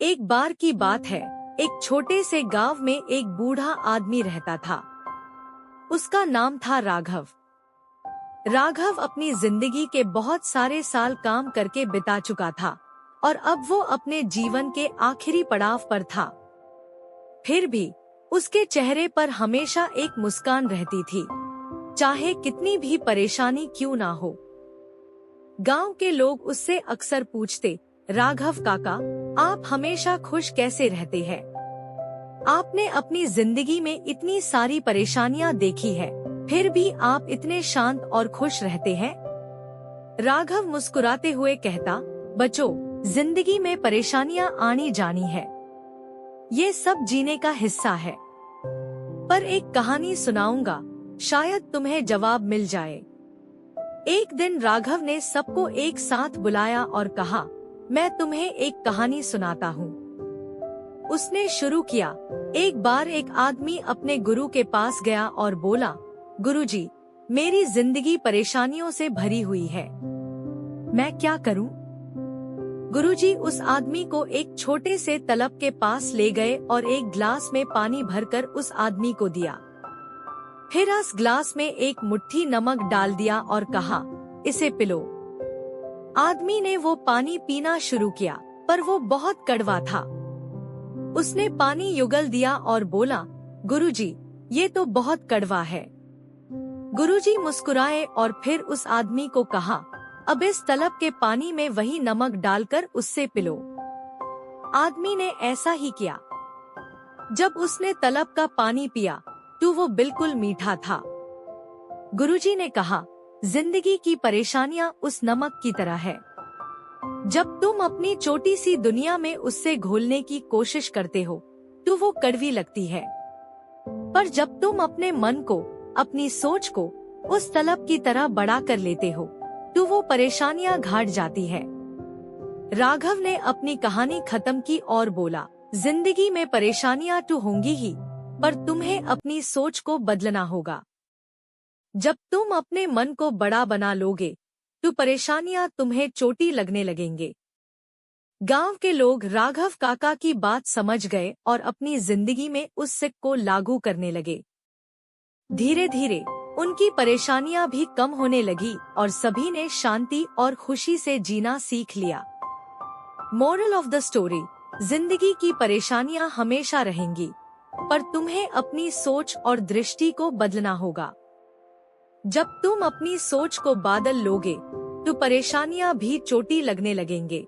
एक बार की बात है, एक छोटे से गांव में एक बूढ़ा आदमी रहता था। उसका नाम था राघव। राघव अपनी जिंदगी के बहुत सारे साल काम करके बिता चुका था और अब वो अपने जीवन के आखिरी पड़ाव पर था। फिर भी उसके चेहरे पर हमेशा एक मुस्कान रहती थी, चाहे कितनी भी परेशानी क्यों ना हो। गांव के लोग उससे अक्सर पूछते, राघव काका, आप हमेशा खुश कैसे रहते हैं? आपने अपनी जिंदगी में इतनी सारी परेशानियां देखी है, फिर भी आप इतने शांत और खुश रहते हैं। राघव मुस्कुराते हुए कहता, बच्चों, जिंदगी में परेशानियां आनी जानी है, ये सब जीने का हिस्सा है। पर एक कहानी सुनाऊंगा, शायद तुम्हें जवाब मिल जाए। एक दिन राघव ने सबको एक साथ बुलाया और कहा, मैं तुम्हें एक कहानी सुनाता हूँ। उसने शुरू किया, एक बार एक आदमी अपने गुरु के पास गया और बोला, गुरुजी, मेरी जिंदगी परेशानियों से भरी हुई है, मैं क्या करूँ? गुरुजी उस आदमी को एक छोटे से तालाब के पास ले गए और एक ग्लास में पानी भरकर उस आदमी को दिया। फिर उस ग्लास में एक मुट्ठी नमक डाल दिया और कहा, इसे पिलो। आदमी ने वो पानी पीना शुरू किया, पर वो बहुत कड़वा था। उसने पानी युगल दिया और बोला, गुरुजी, ये तो बहुत कड़वा है। गुरुजी मुस्कुराए और फिर उस आदमी को कहा, अब इस तालाब के पानी में वही नमक डालकर उससे पिलो। आदमी ने ऐसा ही किया। जब उसने तालाब का पानी पिया तो वो बिल्कुल मीठा था। गुरुजी ने कहा, जिंदगी की परेशानियां उस नमक की तरह है। जब तुम अपनी छोटी सी दुनिया में उससे घोलने की कोशिश करते हो तो वो कड़वी लगती है, पर जब तुम अपने मन को, अपनी सोच को उस तालाब की तरह बड़ा कर लेते हो तो वो परेशानियां घाट जाती है। राघव ने अपनी कहानी खत्म की और बोला, जिंदगी में परेशानियां तो होंगी ही, पर तुम्हें अपनी सोच को बदलना होगा। जब तुम अपने मन को बड़ा बना लोगे तो परेशानियां तुम्हें चोटी लगने लगेंगे। गांव के लोग राघव काका की बात समझ गए और अपनी जिंदगी में उस सीख को लागू करने लगे। धीरे धीरे उनकी परेशानियां भी कम होने लगी और सभी ने शांति और खुशी से जीना सीख लिया। मोरल ऑफ द स्टोरी, जिंदगी की परेशानियां हमेशा रहेंगी, पर तुम्हें अपनी सोच और दृष्टि को बदलना होगा। जब तुम अपनी सोच को बदल लोगे तो परेशानियां भी चोटी लगने लगेंगे।